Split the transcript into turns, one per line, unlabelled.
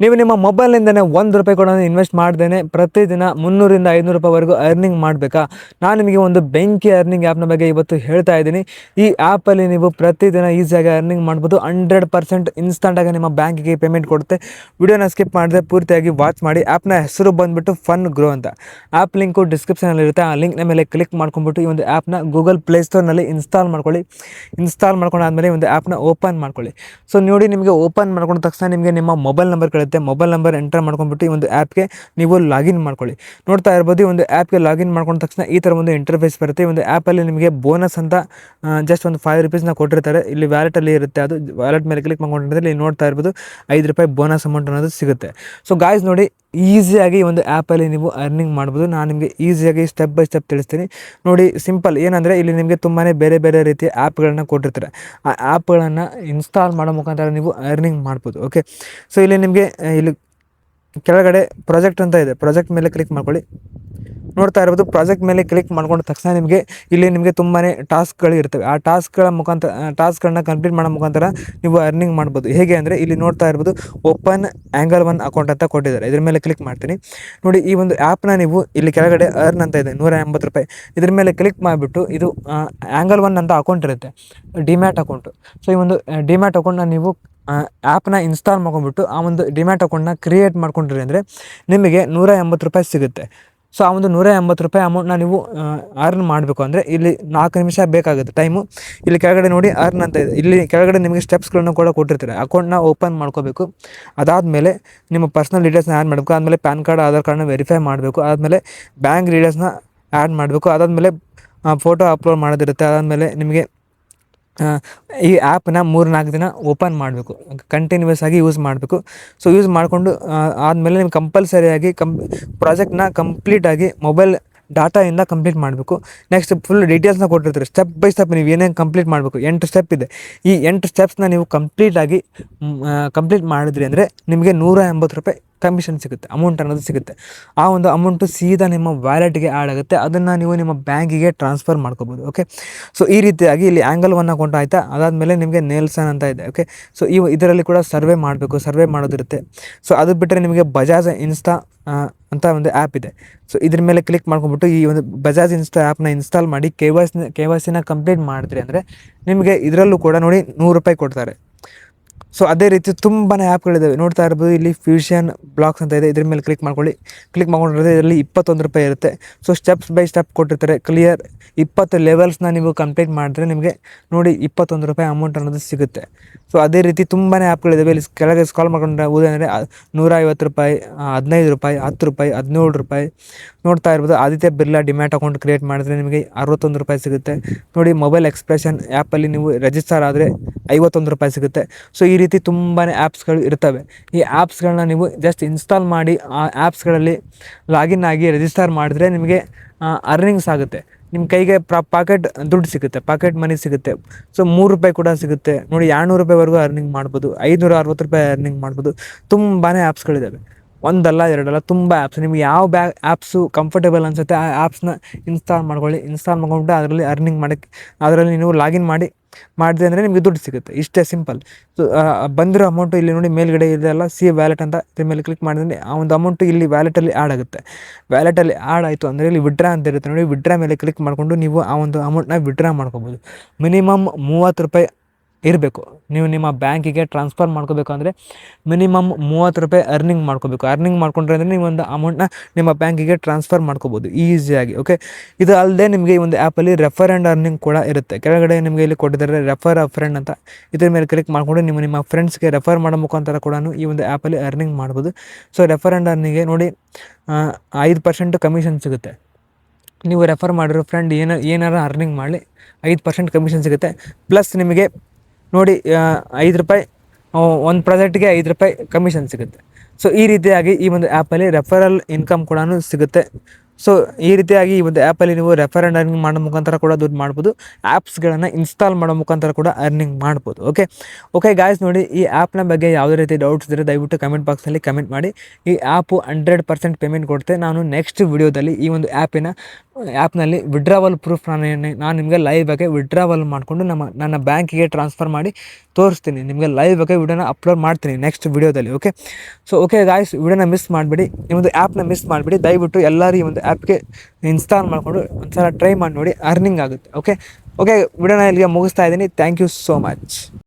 ನೀವು ನಿಮ್ಮ ಮೊಬೈಲ್ನಿಂದನೇ ₹1 ಕೂಡ ಇನ್ವೆಸ್ಟ್ ಮಾಡ್ದೇನೆ ಪ್ರತಿದಿನ 300ರಿಂದ 500 ರೂಪಾಯಿವರೆಗೂ ಅರ್ನಿಂಗ್ ಮಾಡಬೇಕಾ? ನಾನು ನಿಮಗೆ ಒಂದು ಬೆಂಕಿ ಅರ್ನಿಂಗ್ ಆ್ಯಪ್ನ ಬಗ್ಗೆ ಇವತ್ತು ಹೇಳ್ತಾ ಇದ್ದೀನಿ. ಈ ಆ್ಯಪಲ್ಲಿ ನೀವು ಪ್ರತಿದಿನ ಈಸಿಯಾಗಿ ಅರ್ನಿಂಗ್ ಮಾಡ್ಬೋದು. 100% ಇನ್ಸ್ಟಂಟಾಗಿ ನಿಮ್ಮ ಬ್ಯಾಂಕಿಗೆ ಪೇಮೆಂಟ್ ಕೊಡುತ್ತೆ. ವಿಡಿಯೋನ ಸ್ಕಿಪ್ ಮಾಡದೆ ಪೂರ್ತಿಯಾಗಿ ವಾಚ್ ಮಾಡಿ. ಆ್ಯಪ್ನ ಹೆಸರು ಬಂದುಬಿಟ್ಟು ಫನ್ ಗ್ರೋ ಅಂತ. ಆ್ಯಪ್ ಲಿಂಕು ಡಿಸ್ಕ್ರಿಪ್ಷನಲ್ಲಿರುತ್ತೆ. ಆ ಲಿಂಕ್ನ ಮೇಲೆ ಕ್ಲಿಕ್ ಮಾಡ್ಕೊಂಡ್ಬಿಟ್ಟು ಈ ಒಂದು ಆ್ಯಪ್ನ ಗೂಗಲ್ ಪ್ಲೇಸ್ಟೋರ್ನಲ್ಲಿ ಇನ್ಸ್ಟಾಲ್ ಮಾಡ್ಕೊಳ್ಳಿ. ಇನ್ಸ್ಟಾಲ್ ಮಾಡ್ಕೊಂಡಾದ್ಮೇಲೆ ಒಂದು ಆ್ಯಪ್ನ ಓಪನ್ ಮಾಡ್ಕೊಳ್ಳಿ. ಸೊ ನೋಡಿ, ನಿಮಗೆ ಓಪನ್ ಮಾಡ್ಕೊಂಡ ತಕ್ಷಣ ನಿಮಗೆ ನಿಮ್ಮ ಮೊಬೈಲ್ ನಂಬರ್ ಕೇಳುತ್ತೆ. ಮೊಬೈಲ್ ನಂಬರ್ ಎಂಟರ್ ಮಾಡ್ಕೊಂಡ್ಬಿಟ್ಟು ಈ ಒಂದು ಆ್ಯಪ್ಗೆ ನೀವು ಲಾಗಿನ್ ಮಾಡ್ಕೊಳ್ಳಿ. ನೋಡ್ತಾ ಇರ್ಬೋದು, ಈ ಒಂದು ಆ್ಯಪ್ಗೆ ಲಾಗಿನ್ ಮಾಡ್ಕೊಂಡ ತಕ್ಷಣ ಈ ಥರ ಒಂದು ಇಂಟರ್ಫೇಸ್ ಬರುತ್ತೆ. ಈ ಒಂದು ಆ್ಯಪಲ್ಲಿ ನಿಮಗೆ ಬೋನಸ್ ಅಂತ ಜಸ್ಟ್ ಒಂದು ₹5 ಕೊಟ್ಟಿರ್ತಾರೆ. ಇಲ್ಲಿ ವ್ಯಾಲೆಟಲ್ಲಿ ಇರುತ್ತೆ. ಅದು ವ್ಯಾಲೆಟ್ ಮೇಲೆ ಕ್ಲಿಕ್ ಮಾಡ್ಕೊಂಡಿದ್ರೆ ಇಲ್ಲಿ ನೋಡ್ತಾ ಇರ್ಬೋದು ₹5 ಬೋನಸ್ ಅಮೌಂಟ್ ಅನ್ನೋದು ಸಿಗುತ್ತೆ. ಸೊ ಗಾಯ್ಸ್ ನೋಡಿ, ಈಸಿಯಾಗಿ ಈ ಒಂದು ಆ್ಯಪಲ್ಲಿ ನೀವು ಅರ್ನಿಂಗ್ ಮಾಡ್ಬೋದು. ನಾನು ನಿಮಗೆ ಈಸಿಯಾಗಿ ಸ್ಟೆಪ್ ಬೈ ಸ್ಟೆಪ್ ತಿಳಿಸ್ತೀನಿ ನೋಡಿ. ಸಿಂಪಲ್ ಏನಂದರೆ, ಇಲ್ಲಿ ನಿಮಗೆ ತುಂಬಾ ಬೇರೆ ಬೇರೆ ರೀತಿಯ ಆ್ಯಪ್ಗಳನ್ನ ಕೊಟ್ಟಿರ್ತಾರೆ. ಆ ಆ್ಯಪ್ಗಳನ್ನು ಇನ್ಸ್ಟಾಲ್ ಮಾಡೋ ಮುಖಾಂತರ ನೀವು ಅರ್ನಿಂಗ್ ಮಾಡ್ಬೋದು. ಓಕೆ, ಸೊ ಇಲ್ಲಿ ನಿಮಗೆ ಇಲ್ಲಿ ಕೆಳಗಡೆ ಪ್ರಾಜೆಕ್ಟ್ ಅಂತ ಇದೆ. ಪ್ರಾಜೆಕ್ಟ್ ಮೇಲೆ ಕ್ಲಿಕ್ ಮಾಡ್ಕೊಳ್ಳಿ. ನೋಡ್ತಾ ಇರ್ಬೋದು, ಪ್ರಾಜೆಕ್ಟ್ ಮೇಲೆ ಕ್ಲಿಕ್ ಮಾಡ್ಕೊಂಡ ತಕ್ಷಣ ನಿಮಗೆ ತುಂಬಾ ಟಾಸ್ಕ್ಗಳು ಇರ್ತವೆ. ಆ ಟಾಸ್ಕ್ಗಳನ್ನ ಕಂಪ್ಲೀಟ್ ಮಾಡೋ ಮುಖಾಂತರ ನೀವು ಅರ್ನಿಂಗ್ ಮಾಡ್ಬೋದು. ಹೇಗೆ ಅಂದರೆ, ಇಲ್ಲಿ ನೋಡ್ತಾ ಇರ್ಬೋದು ಓಪನ್ ಆ್ಯಂಗಲ್ 1 ಅಕೌಂಟ್ ಅಂತ ಕೊಟ್ಟಿದ್ದಾರೆ. ಇದ್ರ ಮೇಲೆ ಕ್ಲಿಕ್ ಮಾಡ್ತೀನಿ ನೋಡಿ. ಈ ಒಂದು ಆ್ಯಪ್ನ ನೀವು ಇಲ್ಲಿ ಕೆಳಗಡೆ ಅರ್ನ್ ಅಂತ ಇದೆ ₹180. ಇದ್ರ ಮೇಲೆ ಕ್ಲಿಕ್ ಮಾಡಿಬಿಟ್ಟು ಇದು ಆ್ಯಂಗಲ್ 1 ಅಂತ ಅಕೌಂಟ್ ಇರುತ್ತೆ, ಡಿಮ್ಯಾಟ್ ಅಕೌಂಟು. ಸೊ ಈ ಒಂದು ಡಿಮ್ಯಾಟ್ ಅಕೌಂಟ್ನ ನೀವು ಆ್ಯಪ್ನ ಇನ್ಸ್ಟಾಲ್ ಮಾಡ್ಕೊಂಡ್ಬಿಟ್ಟು ಆ ಒಂದು ಡಿಮ್ಯಾಟ್ ಅಕೌಂಟ್ನ ಕ್ರಿಯೇಟ್ ಮಾಡ್ಕೊಂಡ್ರಿ ಅಂದರೆ ನಿಮಗೆ ₹180 ಸಿಗುತ್ತೆ. ಸೊ ಆ ಒಂದು ₹180 ಅಮೌಂಟ್ನ ನೀವು ಅರ್ನ್ ಮಾಡಬೇಕು ಅಂದರೆ ಇಲ್ಲಿ 4 ನಿಮಿಷ ಬೇಕಾಗುತ್ತೆ ಟೈಮು. ಇಲ್ಲಿ ಕೆಳಗಡೆ ನೋಡಿ ಅರ್ನ್ ಅಂತ ಇದೆ. ಇಲ್ಲಿ ಕೆಳಗಡೆ ನಿಮಗೆ ಸ್ಟೆಪ್ಸ್ಗಳನ್ನು ಕೂಡ ಕೊಟ್ಟಿರ್ತಾರೆ. ಅಕೌಂಟ್ನ ಓಪನ್ ಮಾಡ್ಕೋಬೇಕು. ಅದಾದಮೇಲೆ ನಿಮ್ಮ ಪರ್ಸ್ನಲ್ ಡೀಟೇಲ್ಸ್ನ ಆ್ಯಡ್ ಮಾಡಬೇಕು. ಆದಮೇಲೆ ಪ್ಯಾನ್ ಕಾರ್ಡ್, ಆಧಾರ್ ಕಾರ್ಡ್ನ ವೆರಿಫೈ ಮಾಡಬೇಕು. ಆದಮೇಲೆ ಬ್ಯಾಂಕ್ ಡೀಟೇಲ್ಸ್ನ ಆ್ಯಡ್ ಮಾಡಬೇಕು. ಅದಾದಮೇಲೆ ಫೋಟೋ ಅಪ್ಲೋಡ್ ಮಾಡೋದಿರುತ್ತೆ. ಅದಾದಮೇಲೆ ನಿಮಗೆ ಈ ಆ್ಯಪ್ನ 3-4 ದಿನ ಓಪನ್ ಮಾಡಬೇಕು, ಕಂಟಿನ್ಯೂಸ್ ಆಗಿ ಯೂಸ್ ಮಾಡಬೇಕು. ಸೊ ಯೂಸ್ ಮಾಡಿಕೊಂಡು ಆದಮೇಲೆ ನೀವು ಕಂಪಲ್ಸರಿಯಾಗಿ ಪ್ರಾಜೆಕ್ಟ್ನ ಕಂಪ್ಲೀಟಾಗಿ ಮೊಬೈಲ್ ಡಾಟಾಯಿಂದ ಕಂಪ್ಲೀಟ್ ಮಾಡಬೇಕು. ನೆಕ್ಸ್ಟ್ ಫುಲ್ ಡೀಟೇಲ್ಸ್ನ ಕೊಟ್ಟಿರ್ತಾರೆ. ಸ್ಟೆಪ್ ಬೈ ಸ್ಟೆಪ್ ನೀವು ಏನೇನು ಕಂಪ್ಲೀಟ್ ಮಾಡಬೇಕು. 8 ಸ್ಟೆಪ್ ಇದೆ. ಈ 8 ಸ್ಟೆಪ್ಸ್ನ ನೀವು ಕಂಪ್ಲೀಟ್ ಮಾಡಿದ್ರಿ ಅಂದರೆ ನಿಮಗೆ ₹180 ಕಮಿಷನ್ ಸಿಗುತ್ತೆ, ಅಮೌಂಟ್ ಅನ್ನೋದು ಸಿಗುತ್ತೆ. ಆ ಒಂದು ಅಮೌಂಟು ಸೀದಾ ನಿಮ್ಮ ವ್ಯಾಲೆಟ್ಗೆ ಆ್ಯಡ್ ಆಗುತ್ತೆ. ಅದನ್ನು ನೀವು ನಿಮ್ಮ ಬ್ಯಾಂಕಿಗೆ ಟ್ರಾನ್ಸ್ಫರ್ ಮಾಡ್ಕೋಬೋದು. ಓಕೆ, ಸೊ ಈ ರೀತಿಯಾಗಿ ಇಲ್ಲಿ ಆ್ಯಂಗಲ್ 1 ಅಕೌಂಟ್ ಆಯಿತಾ. ಅದಾದಮೇಲೆ ನಿಮಗೆ ನೇಲ್ಸನ್ ಅಂತ ಇದೆ. ಓಕೆ, ಸೊ ಇದರಲ್ಲಿ ಕೂಡ ಸರ್ವೆ ಮಾಡಬೇಕು, ಸರ್ವೆ ಮಾಡೋದಿರುತ್ತೆ. ಸೊ ಅದು ಬಿಟ್ಟರೆ ನಿಮಗೆ ಬಜಾಜ್ ಇನ್ಸ್ಟಾ ಅಂತ ಒಂದು ಆ್ಯಪ್ ಇದೆ. ಸೊ ಇದ್ರ ಮೇಲೆ ಕ್ಲಿಕ್ ಮಾಡ್ಕೊಂಡ್ಬಿಟ್ಟು ಈ ಒಂದು ಬಜಾಜ್ ಇನ್ಸ್ಟಾ ಆ್ಯಪ್ನ ಇನ್ಸ್ಟಾಲ್ ಮಾಡಿ KYC ಕಂಪ್ಲೀಟ್ ಮಾಡಿದ್ರಿ ಅಂದರೆ ನಿಮಗೆ ಇದರಲ್ಲೂ ಕೂಡ ನೋಡಿ ₹100 ಕೊಡ್ತಾರೆ. ಸೊ ಅದೇ ರೀತಿ ತುಂಬಾ ಆ್ಯಪ್ಗಳಿದ್ದಾವೆ. ನೋಡ್ತಾ ಇರ್ಬೋದು, ಇಲ್ಲಿ ಫ್ಯೂಷನ್ ಬ್ಲಾಕ್ಸ್ ಅಂತ ಇದೆ. ಇದ್ರ ಮೇಲೆ ಕ್ಲಿಕ್ ಮಾಡ್ಕೊಂಡಿರೋದು ಇದರಲ್ಲಿ ₹21 ಇರುತ್ತೆ. ಸೊ ಸ್ಟೆಪ್ಸ್ ಬೈ ಸ್ಟೆಪ್ ಕೊಟ್ಟಿರ್ತಾರೆ. ಕ್ಲಿಯರ್ 20 ಲೆವೆಲ್ಸ್ನ ನೀವು ಕಂಪ್ಲೀಟ್ ಮಾಡಿದ್ರೆ ನಿಮಗೆ ನೋಡಿ ₹21 ಅಮೌಂಟ್ ಅನ್ನೋದು ಸಿಗುತ್ತೆ. ಸೊ ಅದೇ ರೀತಿ ತುಂಬಾ ಆ್ಯಪ್ಗಳಿದ್ದಾವೆ. ಇಲ್ಲಿ ಕೆಳಗೆ ಸ್ಕಾಲ್ ಮಾಡ್ಕೊಂಡ್ರೆ ಉದಾಹರಣೆ ₹150, ₹15, ₹10, ₹17. ನೋಡ್ತಾ ಇರ್ಬೋದು, Aditya Birla demat account create ಮಾಡಿದ್ರೆ ನಿಮಗೆ ₹61 ಸಿಗುತ್ತೆ. ನೋಡಿ, ಮೊಬೈಲ್ ಎಕ್ಸ್ಪ್ರೆಷನ್ ಆ್ಯಪಲ್ಲಿ ನೀವು ರಿಜಿಸ್ಟರ್ ಆದರೆ ₹51 ಸಿಗುತ್ತೆ. ಸೊ ಈ ರೀತಿ ತುಂಬಾ ಆ್ಯಪ್ಸ್ಗಳು ಇರ್ತವೆ. ಈ ಆ್ಯಪ್ಸ್ಗಳನ್ನ ನೀವು ಜಸ್ಟ್ ಇನ್ಸ್ಟಾಲ್ ಮಾಡಿ ಆ ಆ್ಯಪ್ಸ್ಗಳಲ್ಲಿ ಲಾಗಿನ್ ಆಗಿ ರಿಜಿಸ್ಟರ್ ಮಾಡಿದ್ರೆ ನಿಮಗೆ ಅರ್ನಿಂಗ್ಸ್ ಆಗುತ್ತೆ. ನಿಮ್ಮ ಕೈಗೆ ಪಾಕೆಟ್ ದುಡ್ಡು ಸಿಗುತ್ತೆ, ಪಾಕೆಟ್ ಮನಿ ಸಿಗುತ್ತೆ. ಸೊ ₹3 ಕೂಡ ಸಿಗುತ್ತೆ ನೋಡಿ. ₹200ವರೆಗೂ ಅರ್ನಿಂಗ್ ಮಾಡ್ಬೋದು. ₹560 ಅರ್ನಿಂಗ್ ಮಾಡ್ಬೋದು. ತುಂಬಾ ಆ್ಯಪ್ಸ್ಗಳಿದ್ದಾವೆ. ಒಂದಲ್ಲ ಎರಡಲ್ಲ, ತುಂಬ ಆ್ಯಪ್ಸ್. ನಿಮ್ಗೆ ಯಾವ ಆ್ಯಪ್ಸು ಕಂಫರ್ಟೇಬಲ್ ಅನಿಸುತ್ತೆ ಆ ಆ್ಯಪ್ಸ್ನ ಇನ್ಸ್ಟಾಲ್ ಮಾಡ್ಕೊಳ್ಳಿ. ಇನ್ಸ್ಟಾಲ್ ಮಾಡ್ಕೊಂಡ್ಬಿಟ್ಟು ಅದರಲ್ಲಿ ಅರ್ನಿಂಗ್ ಅದರಲ್ಲಿ ನೀವು ಲಾಗಿನ್ ಮಾಡಿದೆ ಅಂದರೆ ನಿಮಗೆ ದುಡ್ಡು ಸಿಗುತ್ತೆ. ಇಷ್ಟೇ ಸಿಂಪಲ್. ಸೊ ಬಂದಿರೋ ಅಮೌಂಟು ಇಲ್ಲಿ ನೋಡಿ ಮೇಲ್ಗಡೆ ಇದೆಲ್ಲ ಸಿ ವ್ಯಾಲೆಟ್ ಅಂತ ಇದ್ರ ಮೇಲೆ ಕ್ಲಿಕ್ ಮಾಡಿದ್ರೆ ಆ ಒಂದು ಅಮೌಂಟು ಇಲ್ಲಿ ವ್ಯಾಲೆಟಲ್ಲಿ ಆ್ಯಡ್ ಆಗುತ್ತೆ. ವ್ಯಾಲೆಟಲ್ಲಿ ಆ್ಯಡ್ ಆಯಿತು ಅಂದರೆ ಇಲ್ಲಿ ವಿಡ್ರಾ ಅಂತ ಇರುತ್ತೆ ನೋಡಿ. ವಿಡ್ರಾ ಮೇಲೆ ಕ್ಲಿಕ್ ಮಾಡಿಕೊಂಡು ನೀವು ಆ ಒಂದು ಅಮೌಂಟ್ನ ವಿಡ್ರಾ ಮಾಡ್ಕೋಬೋದು. ಮಿನಿಮಮ್ ₹30 ಇರಬೇಕು. ನೀವು ನಿಮ್ಮ ಬ್ಯಾಂಕಿಗೆ ಟ್ರಾನ್ಸ್ಫರ್ ಮಾಡ್ಕೋಬೇಕು ಅಂದರೆ ಮಿನಿಮಮ್ ₹30 ಅರ್ನಿಂಗ್ ಮಾಡ್ಕೋಬೇಕು. ಅರ್ನಿಂಗ್ ಮಾಡ್ಕೊಂಡ್ರೆ ಅಂದರೆ ನೀವು ಒಂದು ಅಮೌಂಟ್ನ ನಿಮ್ಮ ಬ್ಯಾಂಕಿಗೆ ಟ್ರಾನ್ಸ್ಫರ್ ಮಾಡ್ಕೋಬೋದು ಈಸಿಯಾಗಿ. ಓಕೆ, ಇದು ಅಲ್ಲದೆ ನಿಮಗೆ ಈ ಒಂದು ಆ್ಯಪಲ್ಲಿ ರೆಫರ್ ಆ್ಯಂಡ್ ಅರ್ನಿಂಗ್ ಕೂಡ ಇರುತ್ತೆ. ಕೆಳಗಡೆ ನಿಮಗೆ ಇಲ್ಲಿ ಕೊಟ್ಟಿದ್ದಾರೆ ರೆಫರ್ ಅ ಫ್ರೆಂಡ್ ಅಂತ. ಇದ್ರ ಮೇಲೆ ಕ್ಲಿಕ್ ಮಾಡಿಕೊಂಡು ನಿಮ್ಮ ಫ್ರೆಂಡ್ಸ್ಗೆ ರೆಫರ್ ಮಾಡೋ ಮುಖಾಂತರ ಕೂಡ ಈ ಒಂದು ಆ್ಯಪಲ್ಲಿ ಅರ್ನಿಂಗ್ ಮಾಡ್ಬೋದು. ಸೊ ರೆಫರ್ ಆ್ಯಂಡ್ ಅರ್ನಿಂಗ್ಗೆ ನೋಡಿ 5% ಕಮಿಷನ್ ಸಿಗುತ್ತೆ. ನೀವು ರೆಫರ್ ಮಾಡಿರೋ ಫ್ರೆಂಡ್ ಏನಾರು ಅರ್ನಿಂಗ್ ಮಾಡಲಿ 5% ಕಮಿಷನ್ ಸಿಗುತ್ತೆ. ಪ್ಲಸ್ ನಿಮಗೆ ನೋಡಿ ₹5 ಒಂದು ಪ್ರಾಜೆಕ್ಟ್ಗೆ ₹5 ಕಮಿಷನ್ ಸಿಗುತ್ತೆ. ಸೊ ಈ ರೀತಿಯಾಗಿ ಈ ಒಂದು ಆ್ಯಪಲ್ಲಿ ರೆಫರಲ್ ಇನ್ಕಮ್ ಕೂಡ ಸಿಗುತ್ತೆ. ಸೊ ಈ ರೀತಿಯಾಗಿ ಈ ಒಂದು ಆ್ಯಪಲ್ಲಿ ನೀವು ರೆಫರ್ ಆ್ಯಂಡ್ ಅರ್ನಿಂಗ್ ಮಾಡೋ ಮುಖಾಂತರ ಕೂಡ ದುಡ್ಡು ಮಾಡ್ಬೋದು. ಆ್ಯಪ್ಸ್ಗಳನ್ನು ಇನ್ಸ್ಟಾಲ್ ಮಾಡೋ ಮುಖಾಂತರ ಕೂಡ ಅರ್ನಿಂಗ್ ಮಾಡ್ಬೋದು. ಓಕೆ ಗಾಯ್ಸ್, ನೋಡಿ ಈ ಆ್ಯಪ್ನ ಬಗ್ಗೆ ಯಾವುದೇ ರೀತಿ ಡೌಟ್ಸ್ ಇದ್ದರೆ ದಯವಿಟ್ಟು ಕಮೆಂಟ್ ಬಾಕ್ಸಲ್ಲಿ ಕಮೆಂಟ್ ಮಾಡಿ. ಈ ಆ್ಯಪು 100% ಪೇಮೆಂಟ್ ಕೊಡುತ್ತೆ. ನಾನು ನೆಕ್ಸ್ಟ್ ವಿಡಿಯೋದಲ್ಲಿ ಈ ಒಂದು ಆ್ಯಪ್ನಲ್ಲಿ ವಿಡ್ರಾವಲ್ ಪ್ರೂಫ್ ನಾನು ನಿಮಗೆ ಲೈವ್ ಆಗಿ ವಿಡ್ರಾವಲ್ ಮಾಡಿಕೊಂಡು ನನ್ನ ಬ್ಯಾಂಕಿಗೆ ಟ್ರಾನ್ಸ್ಫರ್ ಮಾಡಿ ತೋರಿಸ್ತೀನಿ. ನಿಮಗೆ ಲೈವ್ ಆಗಿ ವಿಡಿಯೋನ ಅಪ್ಲೋಡ್ ಮಾಡ್ತೀನಿ ನೆಕ್ಸ್ಟ್ ವಿಡಿಯೋದಲ್ಲಿ. ಓಕೆ ಗಾಯ್ಸ್, ವಿಡಿಯೋನ ಮಿಸ್ ಮಾಡಿಬಿಡಿ, ಈ ಒಂದು ಆ್ಯಪ್ನ ಮಿಸ್ ಮಾಡಿಬಿಡಿ. ದಯವಿಟ್ಟು ಎಲ್ಲರೂ ಈ ಒಂದು ಆ್ಯಪ್ಗೆ ಇನ್ಸ್ಟಾಲ್ ಮಾಡಿಕೊಂಡು ಒಂದ್ಸಲ ಟ್ರೈ ಮಾಡಿ ನೋಡಿ, ಅರ್ನಿಂಗ್ ಆಗುತ್ತೆ. ಓಕೆ ವಿಡಿಯೋನ ಇಲ್ಲಿಗೆ ಮುಗಿಸ್ತಾ ಇದ್ದೀನಿ. Thank you so much.